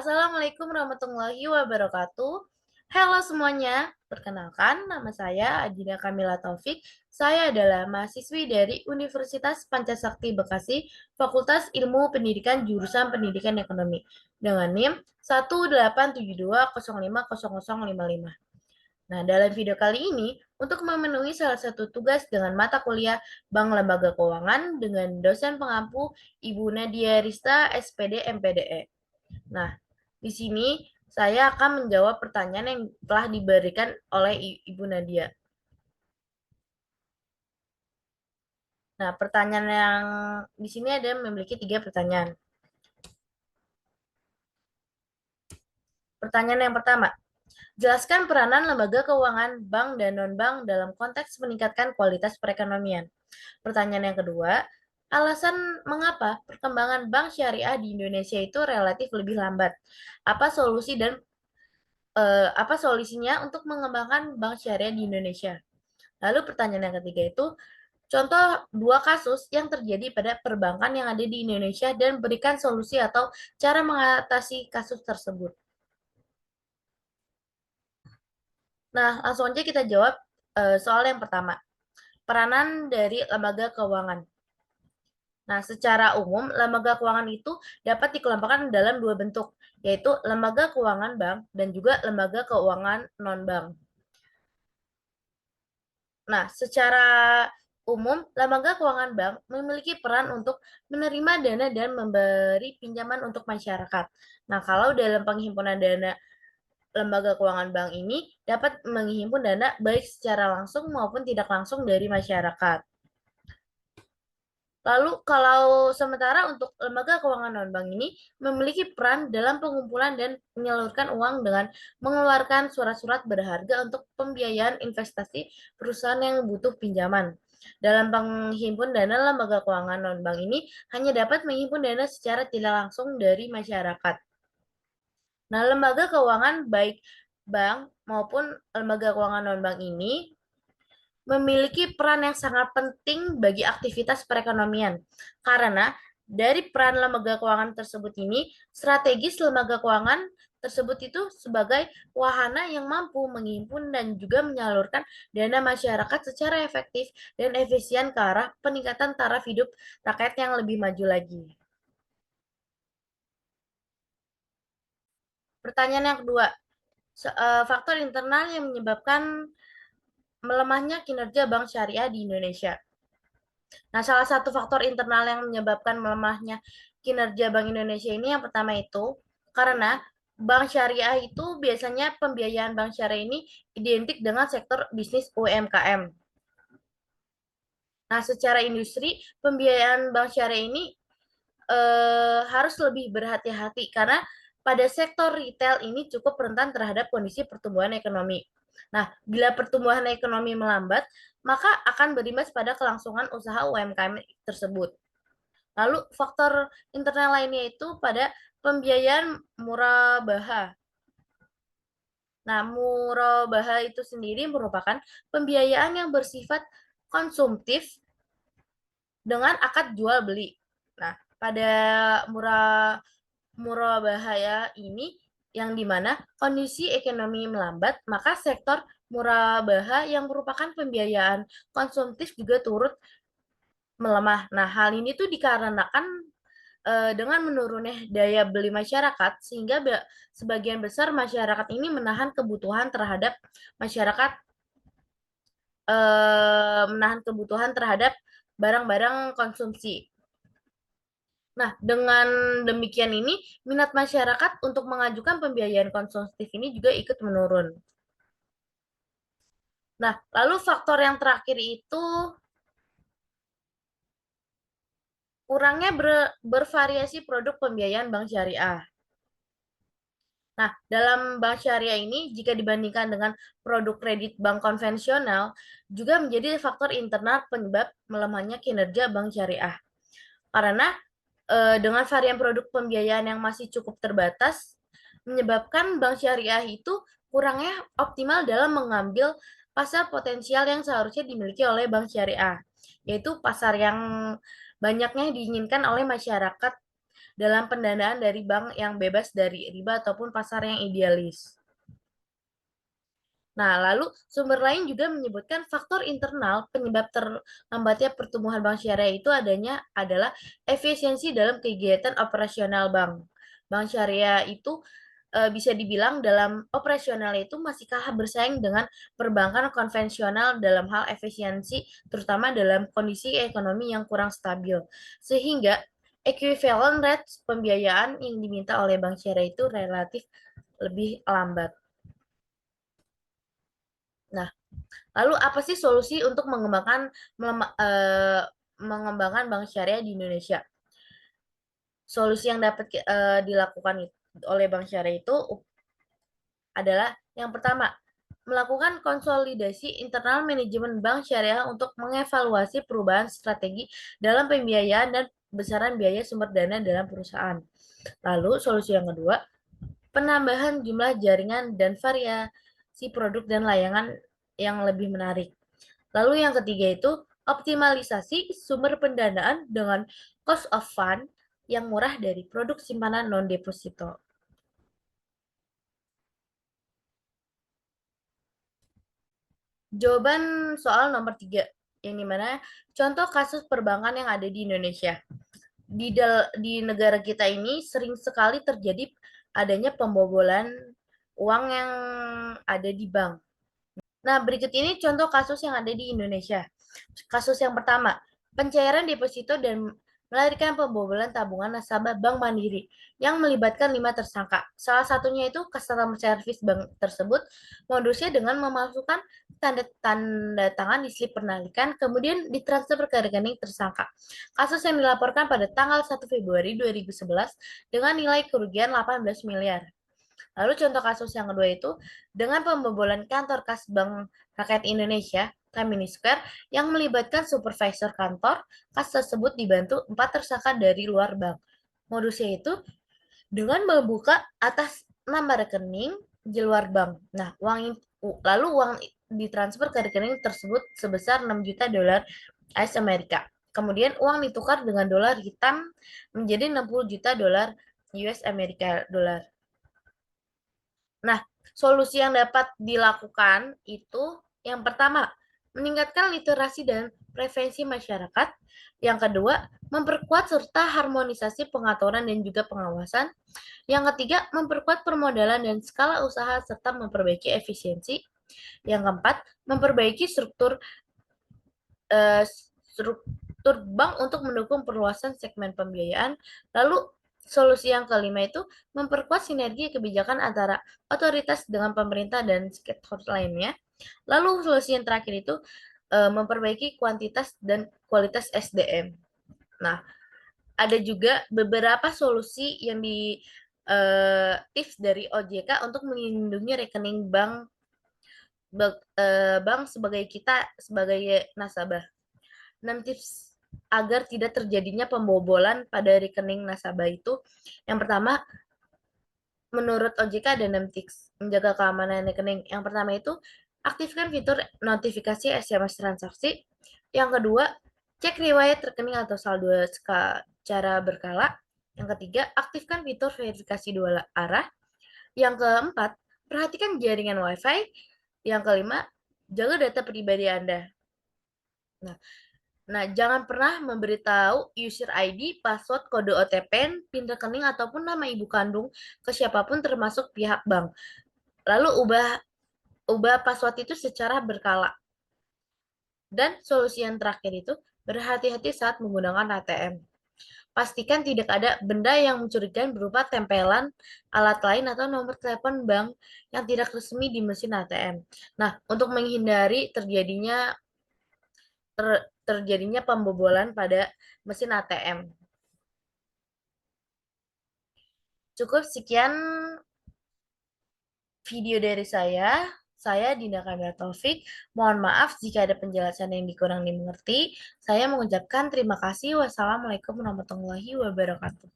Assalamualaikum warahmatullahi wabarakatuh. Halo semuanya, perkenalkan nama saya Adina Kamila Taufik. Saya adalah mahasiswi dari Universitas Pancasakti Bekasi, Fakultas Ilmu Pendidikan jurusan Pendidikan Ekonomi dengan NIM 18720500055. Nah, dalam video kali ini, untuk memenuhi salah satu tugas dengan mata kuliah Bank Lembaga Keuangan dengan dosen pengampu Ibu Nadia Rista, SPD, MPDE. Nah, di sini saya akan menjawab pertanyaan yang telah diberikan oleh Ibu Nadia. Nah, pertanyaan yang di sini ada memiliki 3 pertanyaan. Pertanyaan yang pertama, jelaskan peranan lembaga keuangan, bank, dan non-bank dalam konteks meningkatkan kualitas perekonomian. Pertanyaan yang kedua, alasan mengapa perkembangan bank syariah di Indonesia itu relatif lebih lambat? Apa solusinya untuk mengembangkan bank syariah di Indonesia? Lalu pertanyaan yang ketiga itu, contoh 2 kasus yang terjadi pada perbankan yang ada di Indonesia dan berikan solusi atau cara mengatasi kasus tersebut. Nah, langsung aja kita jawab soal yang pertama. Peranan dari lembaga keuangan. Nah, secara umum, lembaga keuangan itu dapat dikelompokkan dalam 2 bentuk, yaitu lembaga keuangan bank dan juga lembaga keuangan non-bank. Nah, secara umum, lembaga keuangan bank memiliki peran untuk menerima dana dan memberi pinjaman untuk masyarakat. Nah, kalau dalam penghimpunan dana, lembaga keuangan bank ini dapat menghimpun dana baik secara langsung maupun tidak langsung dari masyarakat. Lalu kalau sementara untuk lembaga keuangan non-bank ini memiliki peran dalam pengumpulan dan menyalurkan uang dengan mengeluarkan surat-surat berharga untuk pembiayaan investasi perusahaan yang butuh pinjaman. Dalam penghimpun dana, lembaga keuangan non-bank ini hanya dapat menghimpun dana secara tidak langsung dari masyarakat. Nah, lembaga keuangan baik bank maupun lembaga keuangan non-bank ini memiliki peran yang sangat penting bagi aktivitas perekonomian. Karena dari peran lembaga keuangan tersebut ini, strategis lembaga keuangan tersebut itu sebagai wahana yang mampu menghimpun dan juga menyalurkan dana masyarakat secara efektif dan efisien ke arah peningkatan taraf hidup rakyat yang lebih maju lagi. Pertanyaan yang kedua, faktor internal yang menyebabkan melemahnya kinerja bank syariah di Indonesia. Nah, salah satu faktor internal yang menyebabkan melemahnya kinerja Bank Indonesia ini yang pertama itu karena bank syariah itu biasanya pembiayaan bank syariah ini identik dengan sektor bisnis UMKM. Nah, secara industri pembiayaan bank syariah ini harus lebih berhati-hati karena pada sektor retail ini cukup rentan terhadap kondisi pertumbuhan ekonomi. Nah, bila pertumbuhan ekonomi melambat, maka akan berimbas pada kelangsungan usaha UMKM tersebut. Lalu faktor internal lainnya itu pada pembiayaan murabaha. Nah, murabaha itu sendiri merupakan pembiayaan yang bersifat konsumtif dengan akad jual beli. Nah, pada murabaha ini yang dimana kondisi ekonomi melambat, maka sektor murabaha yang merupakan pembiayaan konsumtif juga turut melemah. Nah, hal ini tuh dikarenakan dengan menurunnya daya beli masyarakat, sehingga sebagian besar masyarakat ini menahan kebutuhan terhadap masyarakat, menahan kebutuhan terhadap barang-barang konsumsi. Nah, dengan demikian ini, minat masyarakat untuk mengajukan pembiayaan konsumtif ini juga ikut menurun. Nah, lalu faktor yang terakhir itu kurangnya bervariasi produk pembiayaan bank syariah. Nah, dalam bank syariah ini, jika dibandingkan dengan produk kredit bank konvensional, juga menjadi faktor internal penyebab melemahnya kinerja bank syariah. Karena dengan varian produk pembiayaan yang masih cukup terbatas, menyebabkan bank syariah itu kurangnya optimal dalam mengambil pasar potensial yang seharusnya dimiliki oleh bank syariah, yaitu pasar yang banyaknya diinginkan oleh masyarakat dalam pendanaan dari bank yang bebas dari riba ataupun pasar yang idealis. Nah, lalu sumber lain juga menyebutkan faktor internal penyebab terlambatnya pertumbuhan bank syariah itu adalah efisiensi dalam kegiatan operasional bank. Bank syariah itu bisa dibilang dalam operasional itu masih kalah bersaing dengan perbankan konvensional dalam hal efisiensi, terutama dalam kondisi ekonomi yang kurang stabil. Sehingga equivalent rate pembiayaan yang diminta oleh bank syariah itu relatif lebih lambat. Nah, lalu apa sih solusi untuk mengembangkan bank syariah di Indonesia? Solusi yang dapat dilakukan oleh bank syariah itu adalah yang pertama, melakukan konsolidasi internal manajemen bank syariah untuk mengevaluasi perubahan strategi dalam pembiayaan dan besaran biaya sumber dana dalam perusahaan. Lalu solusi yang kedua, penambahan jumlah jaringan dan variasi produk dan layanan yang lebih menarik. Lalu yang ketiga itu optimalisasi sumber pendanaan dengan cost of fund yang murah dari produk simpanan non-deposito. Jawaban soal nomor 3, yang dimana contoh kasus perbankan yang ada di Indonesia. Di negara kita ini sering sekali terjadi adanya pembobolan uang yang ada di bank. Nah, berikut ini contoh kasus yang ada di Indonesia. Kasus yang pertama, pencairan deposito dan melarikan pembobolan tabungan nasabah Bank Mandiri yang melibatkan 5 tersangka. Salah satunya itu customer service bank tersebut modusnya dengan memalsukan tanda tanda tangan di slip penarikan kemudian ditransfer ke rekening tersangka. Kasus yang dilaporkan pada tanggal 1 Februari 2011 dengan nilai kerugian 18 miliar. Lalu contoh kasus yang kedua itu dengan pembobolan kantor kas Bank Rakyat Indonesia, Kamini Square, yang melibatkan supervisor kantor, kas tersebut dibantu 4 tersangka dari luar bank. Modusnya itu dengan membuka atas nama rekening di luar bank. Nah, uang ditransfer ke rekening tersebut sebesar 6 juta dolar AS Amerika. Kemudian uang ditukar dengan dolar hitam menjadi 60 juta dolar US Amerika dolar. Nah, solusi yang dapat dilakukan itu yang pertama, meningkatkan literasi dan prevensi masyarakat. Yang kedua, memperkuat serta harmonisasi pengaturan dan juga pengawasan. Yang ketiga, memperkuat permodalan dan skala usaha serta memperbaiki efisiensi. Yang keempat, memperbaiki struktur bank untuk mendukung perluasan segmen pembiayaan. Lalu solusi yang kelima itu memperkuat sinergi kebijakan antara otoritas dengan pemerintah dan stakeholder lainnya. Lalu solusi yang terakhir itu memperbaiki kuantitas dan kualitas SDM. Nah, ada juga beberapa solusi yang tips dari OJK untuk melindungi rekening bank sebagai nasabah. 6 tips agar tidak terjadinya pembobolan pada rekening nasabah itu. Yang pertama, menurut OJK ada 6 tips menjaga keamanan rekening. Yang pertama itu, aktifkan fitur notifikasi SMS transaksi. Yang kedua, cek riwayat rekening atau saldo secara berkala. Yang ketiga, aktifkan fitur verifikasi dua arah. Yang keempat, perhatikan jaringan WiFi. Yang kelima, jaga data pribadi Anda. Nah, jangan pernah memberitahu user ID, password, kode OTP, PIN rekening, ataupun nama ibu kandung ke siapapun termasuk pihak bank. Lalu ubah password itu secara berkala. Dan solusi yang terakhir itu, berhati-hati saat menggunakan ATM. Pastikan tidak ada benda yang mencurigakan berupa tempelan, alat lain, atau nomor telepon bank yang tidak resmi di mesin ATM. Nah, untuk menghindari terjadinya pembobolan pada mesin ATM. Cukup sekian video dari saya. Saya Dinda Kamila Taufik. Mohon maaf jika ada penjelasan yang kurang dimengerti. Saya mengucapkan terima kasih. Wassalamualaikum warahmatullahi wabarakatuh.